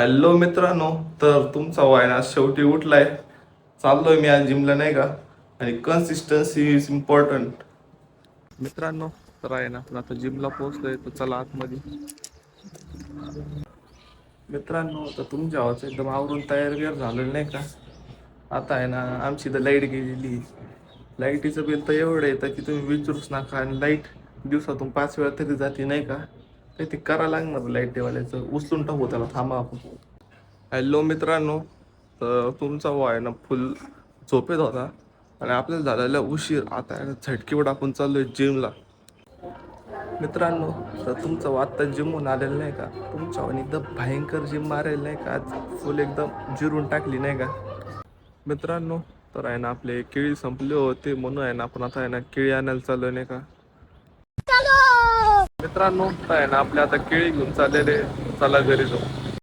Hello मित्रांनो, तर तुमचा वायना शेवटी उठलाय. चाललोय मी आज जिमला नाही का. आणि कन्सिस्टन्सी इज इम्पॉर्टंट मित्रांनो. तर आहे ना, आपण आता जिमला पोहोचलोय, तर चला आतमध्ये. मित्रांनो, तर तुमच्या आवाज एकदम आवरून तयार बियार झालेलं नाही का. आता आहे ना, आमची तर लाईट गेलेली. लाईटीचं बिल तर एवढं येतं की तुम्ही विचारूच नका. आणि लाईट दिवसातून 5 वेळा तरी जाते नाही का. काही ते करा लागणार लाईटवाल्याचं, उचलून टाकू त्याला. थांबा आपण. हॅलो मित्रांनो, तर तुमचा आहे ना फुल झोपेत होता आणि आपल्याला झालेला उशीर. आता आहे ना झटकीवर आपण चाललोय जिमला. मित्रांनो, तर तुमचं आत्ता जिमहून आलेलं नाही का. तुमच्या एकदम भयंकर जिम मारेल नाही का. आज फुल एकदम जिरून टाकली नाही का. मित्रांनो, तर आहे ना आपले केळी संपले होते, म्हणून आहे ना आपण आता आहे ना केळी आणायला चाललोय नाही का. मित्रांनो, तर आहे ना आपल्या आता केळी घेऊन चाललेले. चला घरी जाऊ.